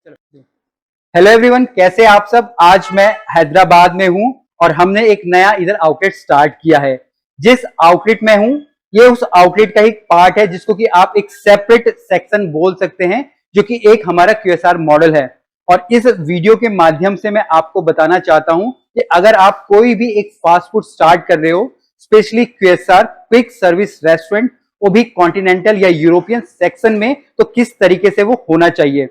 Hello everyone, कैसे आप सब। आज मैं हैदराबाद में हूं और हमने एक नया इधर आउटलेट स्टार्ट किया है। जिस आउटलेट में हूं ये उस आउटलेट का एक पार्ट है जिसको कि आप एक सेपरेट सेक्शन बोल सकते हैं, जो कि एक हमारा क्यूएसआर मॉडल है। और इस वीडियो के माध्यम से मैं आपको बताना चाहता हूं कि अगर आप कोई भी एक फास्ट फूड स्टार्ट कर रहे हो, specially QSR quick service restaurant, वो भी कॉन्टिनेंटल या यूरोपियन सेक्शन में, तो किस तरीके से वो होना चाहिए।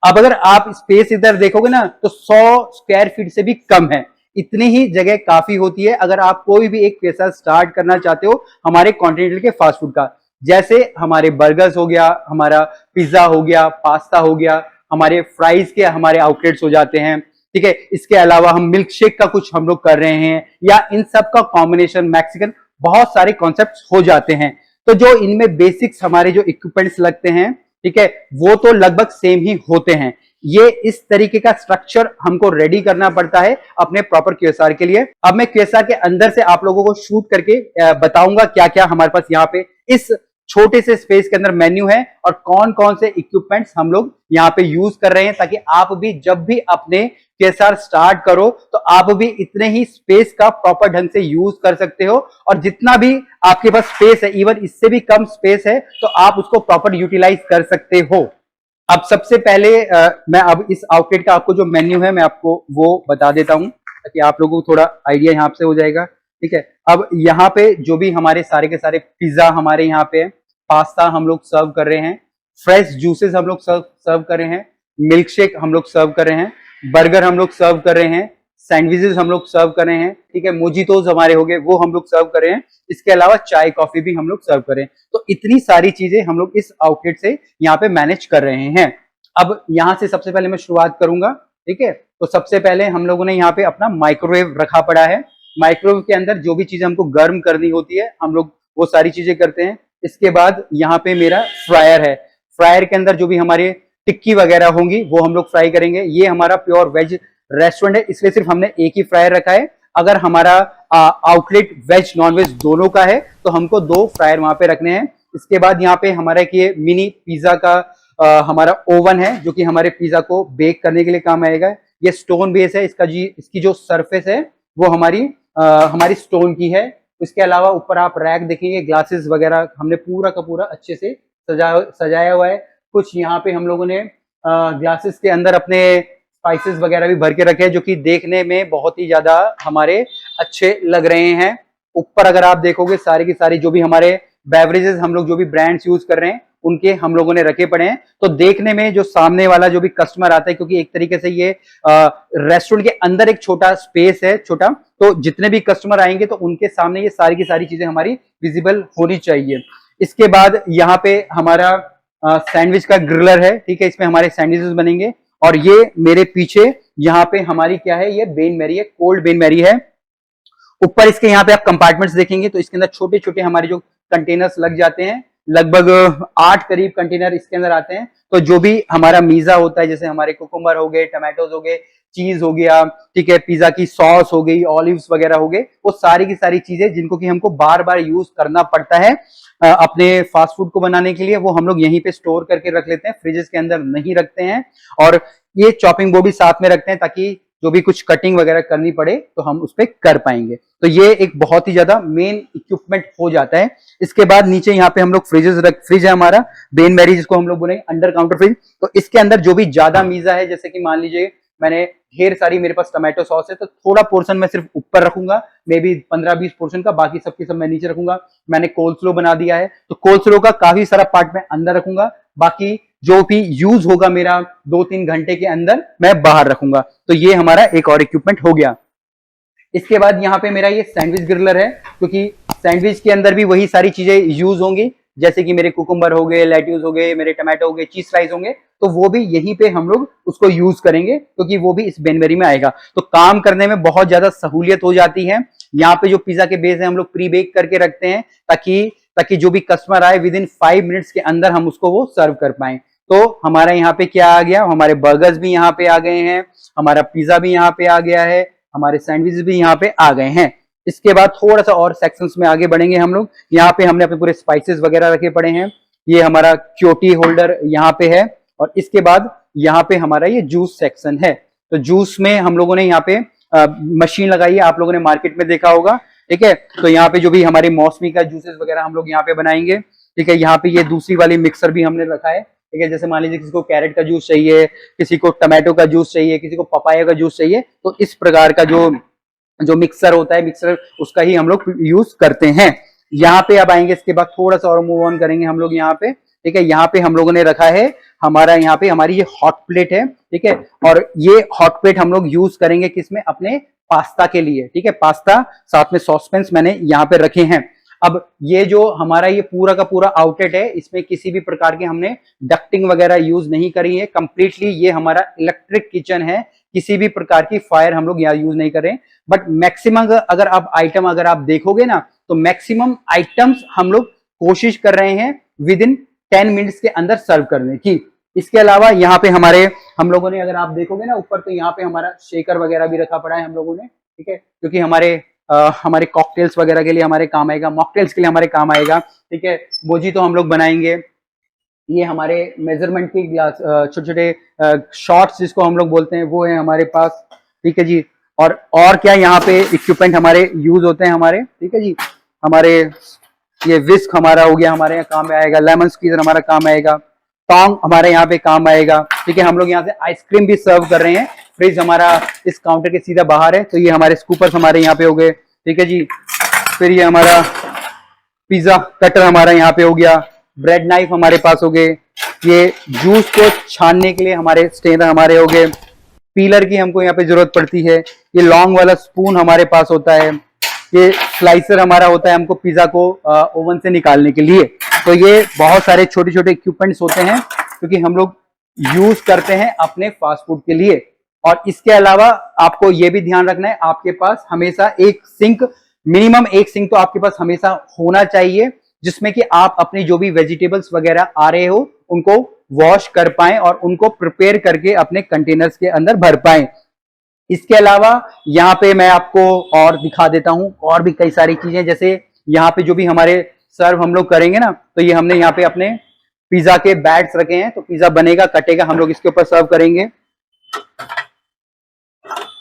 अब अगर आप स्पेस इधर देखोगे ना तो 100 स्क्वायर फीट से भी कम है। इतनी ही जगह काफी होती है अगर आप कोई भी एक पेशा स्टार्ट करना चाहते हो हमारे कॉन्टिनेंटल के फास्ट फूड का। जैसे हमारे बर्गर्स हो गया, हमारा पिज्जा हो गया, पास्ता हो गया, हमारे फ्राइज के हमारे आउटलेट्स हो जाते हैं। ठीक है, इसके अलावा हम मिल्क शेक का कुछ हम लोग कर रहे हैं, या इन सब का कॉम्बिनेशन मैक्सिकन, बहुत सारे कॉन्सेप्ट हो जाते हैं। तो जो इनमें बेसिक्स हमारे जो इक्विपमेंट्स लगते हैं, ठीक है, वो तो लगभग सेम ही होते हैं। ये इस तरीके का स्ट्रक्चर हमको रेडी करना पड़ता है अपने प्रॉपर क्यूएसआर के लिए। अब मैं क्यूएसआर के अंदर से आप लोगों को शूट करके बताऊंगा क्या क्या हमारे पास यहाँ पे इस छोटे से स्पेस के अंदर मेन्यू है और कौन कौन से इक्विपमेंट्स हम लोग यहाँ पे यूज कर रहे हैं, ताकि आप भी जब भी अपने क्यूएसआर स्टार्ट करो तो आप भी इतने ही स्पेस का प्रॉपर ढंग से यूज कर सकते हो। और जितना भी आपके पास स्पेस है, इवन इससे भी कम स्पेस है, तो आप उसको प्रॉपर यूटिलाइज कर सकते हो। अब सबसे पहले मैं अब इस आउटलेट का आपको जो मेन्यू है मैं आपको वो बता देता हूं, ताकि आप लोगों को थोड़ा आइडिया यहाँ से हो जाएगा। ठीक है, अब यहाँ पे जो भी हमारे सारे के सारे पिज्जा हमारे यहाँ पे है, पास्ता हम लोग सर्व कर रहे हैं, फ्रेश जूसेस हम लोग सर्व कर रहे हैं, मिल्क शेक हम लोग सर्व कर रहे हैं, बर्गर हम लोग सर्व कर रहे हैं, सैंडविचेस हम लोग सर्व कर रहे हैं। ठीक है, मोजिटोज हमारे हो गए वो हम लोग सर्व कर रहे हैं। इसके अलावा चाय कॉफी भी हम लोग सर्व कर रहे हैं। तो इतनी सारी चीजें हम लोग इस आउटलेट से यहाँ पे मैनेज कर रहे हैं। अब यहाँ से सबसे पहले मैं शुरुआत करूंगा। ठीक है, तो सबसे पहले हम लोगों ने यहाँ पे अपना माइक्रोवेव रखा पड़ा है। माइक्रोवेव के अंदर जो भी चीजें हमको गर्म करनी होती है हम लोग वो सारी चीजें करते हैं। इसके बाद यहाँ पे मेरा फ्रायर है। फ्रायर के अंदर जो भी हमारे टिक्की वगैरह होंगी वो हम लोग फ्राई करेंगे। ये हमारा प्योर वेज रेस्टोरेंट है, इसलिए सिर्फ हमने एक ही फ्रायर रखा है। अगर हमारा आउटलेट वेज नॉन वेज दोनों का है तो हमको 2 फ्रायर वहां पे रखने हैं। इसके बाद यहाँ पे हमारा ये मिनी पिज्जा का हमारा ओवन है, जो कि हमारे पिज्जा को बेक करने के लिए काम आएगा। ये स्टोन बेस है, इसकी जो सरफेस है वो हमारी स्टोन की है। इसके अलावा ऊपर आप रैक देखेंगे, ग्लासेस वगैरह हमने पूरा का पूरा अच्छे से सजाया हुआ है। कुछ यहाँ पे हम लोगों ने ग्लासेस के अंदर अपने स्पाइसेस वगैरह भी भर के रखे हैं, जो कि देखने में बहुत ही ज्यादा हमारे अच्छे लग रहे हैं। ऊपर अगर आप देखोगे सारी की सारी जो भी हमारे बेवरेजेस हम लोग जो भी ब्रांड्स यूज कर रहे हैं उनके हम लोगों ने रखे पड़े हैं। तो देखने में जो सामने वाला जो भी कस्टमर आता है, क्योंकि एक तरीके से ये रेस्टोरेंट के अंदर एक छोटा स्पेस है, छोटा, तो जितने भी कस्टमर आएंगे तो उनके सामने ये सारी की सारी चीजें हमारी विजिबल होनी चाहिए। इसके बाद यहाँ पे हमारा सैंडविच का ग्रिलर है। ठीक है, इसमें हमारे सैंडविचेस बनेंगे। और ये मेरे पीछे यहाँ पे हमारी क्या है, ये बेन मैरी है, कोल्ड बेन मैरी है। ऊपर इसके यहाँ पे आप कंपार्टमेंट्स देखेंगे तो इसके अंदर छोटे छोटे हमारे जो कंटेनर्स लग जाते हैं, लगभग 8 करीब कंटेनर इसके अंदर आते हैं। तो जो भी हमारा मीजा होता है, जैसे हमारे कुकुम्बर हो गए, टमाटोज हो गए, चीज हो गया, ठीक है, पिज्जा की सॉस हो गई, ऑलिव्स वगैरह हो गए, वो सारी की सारी चीजें जिनको कि हमको बार बार यूज करना पड़ता है अपने फास्ट फूड को बनाने के लिए, वो हम लोग यहीं पे स्टोर करके रख लेते हैं, फ्रिजेस के अंदर नहीं रखते हैं। और ये चॉपिंग बोर्ड भी साथ में रखते हैं ताकि जो भी कुछ कटिंग वगैरह करनी पड़े तो हम उस पर कर पाएंगे। तो ये एक बहुत ही ज्यादा मेन इक्विपमेंट हो जाता है। इसके बाद नीचे यहाँ पे हम लोग फ्रिज है हमारा बेन मैरी, जिसको हम लोग बोलेंगे अंडर काउंटर फ्रिज। तो इसके अंदर जो भी ज्यादा मीजा है, जैसे कि मान लीजिए मैंने ढेर सारी मेरे पास टमाटो सॉस है, तो थोड़ा पोर्शन मैं सिर्फ ऊपर रखूंगा, मे बी 15-20 पोर्शन का, बाकी सबके सब मैं नीचे रखूंगा। मैंने कोल्स्लो बना दिया है तो कोल्स्लो का काफी सारा पार्ट मैं अंदर रखूंगा, बाकी जो भी यूज होगा मेरा 2-3 घंटे के अंदर मैं बाहर रखूंगा। तो ये हमारा एक और इक्विपमेंट हो गया। इसके बाद यहाँ पे मेरा ये सैंडविच ग्रिलर है, क्योंकि सैंडविच के अंदर भी वही सारी चीजें यूज होंगी, जैसे कि मेरे कुकुम्बर हो गए, लेट्यूस हो गए, मेरे टमाटो हो गए, चीज स्लाइस होंगे, तो वो भी यहीं पे हम लोग उसको यूज करेंगे, क्योंकि वो भी इस बेनमेरी में आएगा। तो काम करने में बहुत ज्यादा सहूलियत हो जाती है। यहाँ पे जो पिज्जा के बेस है हम लोग प्री बेक करके रखते हैं, ताकि जो भी कस्टमर आए विद इन 5 मिनट्स के अंदर हम उसको वो सर्व कर पाए। तो हमारा यहाँ पे क्या आ गया, हमारे बर्गर्स भी यहाँ पे आ गए हैं, हमारा पिज्जा भी यहाँ पे आ गया है, हमारे सैंडविच भी यहाँ पे आ गए हैं। इसके बाद थोड़ा सा और सेक्शंस में आगे बढ़ेंगे हम लोग। यहाँ पे हमने अपने पूरे स्पाइसेस वगैरह रखे पड़े हैं। ये हमारा क्योटी होल्डर यहाँ पे है। और इसके बाद यहाँ पे हमारा ये जूस सेक्शन है। तो जूस में हम लोगों ने यहाँ पे मशीन लगाई है, आप लोगों ने मार्केट में देखा होगा, ठीक है। तो यहाँ पे जो भी हमारे मौसमी का जूसेस वगैरह हम लोग यहाँ पे बनाएंगे, ठीक है। यहाँ पे ये दूसरी वाली मिक्सर भी हमने रखा है, ठीक है। जैसे मान लीजिए किसी को कैरेट का जूस चाहिए, किसी को टमाटो का जूस चाहिए, किसी को पपाया का जूस चाहिए, तो इस प्रकार का जो मिक्सर होता है, मिक्सर उसका ही हम लोग यूज करते हैं। यहाँ पे अब आएंगे, इसके बाद थोड़ा सा और मूव ऑन करेंगे हम लोग यहाँ पे, ठीक है। यहाँ पे हम लोगों ने रखा है हमारा, यहाँ पे हमारी ये हॉट प्लेट है, ठीक है। और ये हॉट प्लेट हम लोग यूज करेंगे किसमें, अपने पास्ता के लिए, ठीक है। पास्ता साथ में सॉसपेंस मैंने यहाँ पे रखे हैं। अब ये जो हमारा ये पूरा का पूरा आउटलेट है, इसमें किसी भी प्रकार के हमने डक्टिंग वगैरह यूज नहीं करी है, कंप्लीटली ये हमारा इलेक्ट्रिक किचन है, किसी भी प्रकार की फायर हम लोग यहाँ यूज नहीं करें। बट मैक्सिमम अगर आप देखोगे ना, तो मैक्सिमम आइटम्स हम लोग कोशिश कर रहे हैं विद इन 10 मिनट्स के अंदर सर्व करने की। इसके अलावा यहाँ पे हम लोगों ने, अगर आप देखोगे ना ऊपर, तो यहाँ पे हमारा शेकर वगैरह भी रखा पड़ा है हम लोगों ने, ठीक है। क्योंकि हमारे कॉकटेल्स वगैरह के लिए हमारे काम आएगा, मॉकटेल्स के लिए हमारे काम आएगा, ठीक है। मोजी तो हम लोग बनाएंगे। ये हमारे मेजरमेंट की ग्लास, छोटे छोटे शॉट्स जिसको हम लोग बोलते हैं, वो है हमारे पास, ठीक है जी। और क्या यहाँ पे इक्विपमेंट हमारे यूज होते हैं हमारे, ठीक है जी। हमारे ये विस्क हमारा हो गया, हमारे यहाँ काम में आएगा। लेमन स्क्वीजर हमारा काम आएगा। टोंग हमारे यहाँ पे काम आएगा, ठीक है। हम लोग यहाँ से आइसक्रीम भी सर्व कर रहे हैं। फ्रिज हमारा इस काउंटर के सीधा बाहर है, तो ये हमारे स्कूपर्स हमारे यहाँ पे हो गए, ठीक है जी। फिर ये हमारा पिज्जा कटर हमारा यहाँ पे हो गया। ब्रेड नाइफ हमारे पास हो गए। ये जूस को छानने के लिए हमारे स्टेनर हमारे हो गए। पीलर की हमको यहाँ पे जरूरत पड़ती है। ये लॉन्ग वाला स्पून हमारे पास होता है। ये स्लाइसर हमारा होता है हमको पिज्जा को ओवन से निकालने के लिए। तो ये बहुत सारे छोटे छोटे इक्विपमेंट्स होते हैं, क्योंकि हम लोग यूज करते हैं अपने फास्ट फूड के लिए। और इसके अलावा आपको ये भी ध्यान रखना है, आपके पास हमेशा मिनिमम एक सिंक तो आपके पास हमेशा होना चाहिए, जिसमें कि आप अपनी जो भी वेजिटेबल्स वगैरह आ रहे हो उनको वॉश कर पाएं और उनको प्रिपेयर करके अपने कंटेनर्स के अंदर भर पाएं। इसके अलावा यहाँ पे मैं आपको और दिखा देता हूं, और भी कई सारी चीजें, जैसे यहाँ पे जो भी हमारे सर्व हम लोग करेंगे ना, तो ये हमने यहाँ पे अपने पिज्जा के बैट्स रखे हैं। तो पिज्जा बनेगा, कटेगा, हम लोग इसके ऊपर सर्व करेंगे।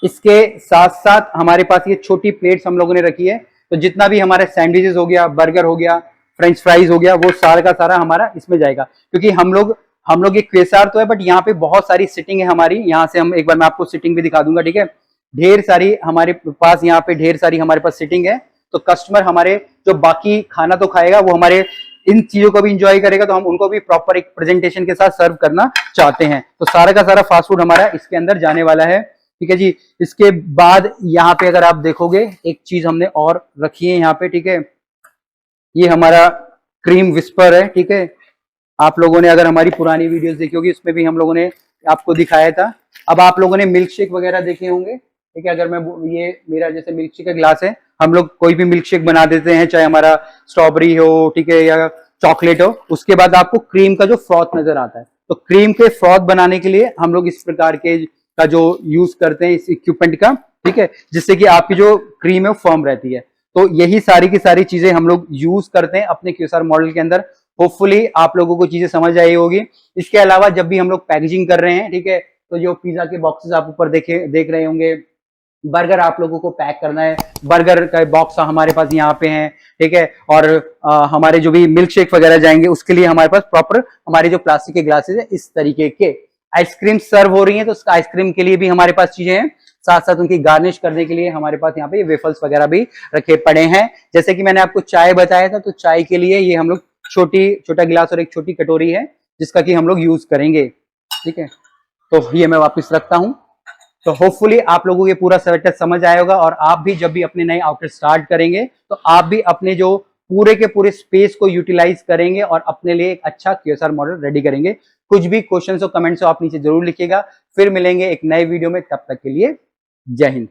इसके साथ साथ हमारे पास ये छोटी प्लेट्स हम लोगों ने रखी है। तो जितना भी हमारे सैंडविचेस हो गया, बर्गर हो गया, फ्रेंच फ्राइज हो गया, वो सारा का सारा हमारा इसमें जाएगा। क्योंकि हम लोग एक क्वेसार तो है, बट यहाँ पे बहुत सारी सिटिंग है हमारी। यहाँ से हम एक बार मैं आपको सिटिंग भी दिखा दूंगा, ठीक है। ढेर सारी हमारे पास यहाँ पे ढेर सारी हमारे पास सिटिंग है। तो कस्टमर हमारे जो बाकी खाना तो खाएगा, वो हमारे इन चीजों को भी इंजॉय करेगा। तो हम उनको भी प्रॉपर एक प्रेजेंटेशन के साथ सर्व करना चाहते हैं। तो सारा का सारा फास्ट फूड हमारा इसके अंदर जाने वाला है, ठीक है जी। इसके बाद यहाँ पे अगर आप देखोगे, एक चीज हमने और रखी है यहाँ पे, ठीक है। ये हमारा क्रीम विस्पर है, ठीक है। आप लोगों ने अगर हमारी पुरानी वीडियोस देखी होगी, उसमें भी हम लोगों ने आपको दिखाया था। अब आप लोगों ने मिल्क शेक वगैरह देखे होंगे, ठीक है। अगर मैं ये मेरा जैसे मिल्क शेक का ग्लास है, हम लोग कोई भी मिल्क शेक बना देते हैं, चाहे हमारा स्ट्रॉबेरी हो, ठीक है, या चॉकलेट हो। उसके बाद आपको क्रीम का जो फ्रॉथ नजर आता है, तो क्रीम के फ्रॉथ बनाने के लिए हम लोग इस प्रकार के का जो यूज करते हैं, इस इक्विपमेंट का, ठीक है, जिससे कि आपकी जो क्रीम है वो फर्म रहती है। तो यही सारी की सारी चीजें हम लोग यूज करते हैं अपने क्यूएसआर मॉडल के अंदर। होपफुली आप लोगों को चीजें समझ आई होगी। इसके अलावा जब भी हम लोग पैकेजिंग कर रहे हैं, ठीक है, तो जो पिज्जा के बॉक्सेस आप ऊपर देख रहे होंगे, बर्गर आप लोगों को पैक करना है, बर्गर का बॉक्स हमारे पास यहाँ पे है, ठीक है। और हमारे जो भी मिल्क शेक वगैरह जाएंगे, उसके लिए हमारे पास प्रॉपर हमारे जो प्लास्टिक के ग्लासेस है, इस तरीके के। आइसक्रीम सर्व हो रही है, तो उसका आइसक्रीम के लिए भी हमारे पास चीजें हैं। साथ साथ उनकी गार्निश करने के लिए हमारे पास यहाँ पे वेफल्स वगैरह भी रखे पड़े हैं। जैसे कि मैंने आपको चाय बताया था, तो चाय के लिए ये हम लोग छोटा गिलास और एक छोटी कटोरी है, जिसका कि हम लोग यूज करेंगे, ठीक है। तो ये मैं वापस रखता हूं। तो होपफुली आप लोगों को ये पूरा सेटअप समझ आया होगा, और आप भी जब भी अपने नए आउटलेट स्टार्ट करेंगे, तो आप भी अपने जो पूरे के पूरे स्पेस को यूटिलाइज करेंगे और अपने लिए एक अच्छा क्यूएसआर मॉडल रेडी करेंगे। कुछ भी क्वेश्चंस और कमेंट्स हो आप नीचे जरूर लिखिएगा। फिर मिलेंगे एक नए वीडियो में, तब तक के लिए जय हिंद।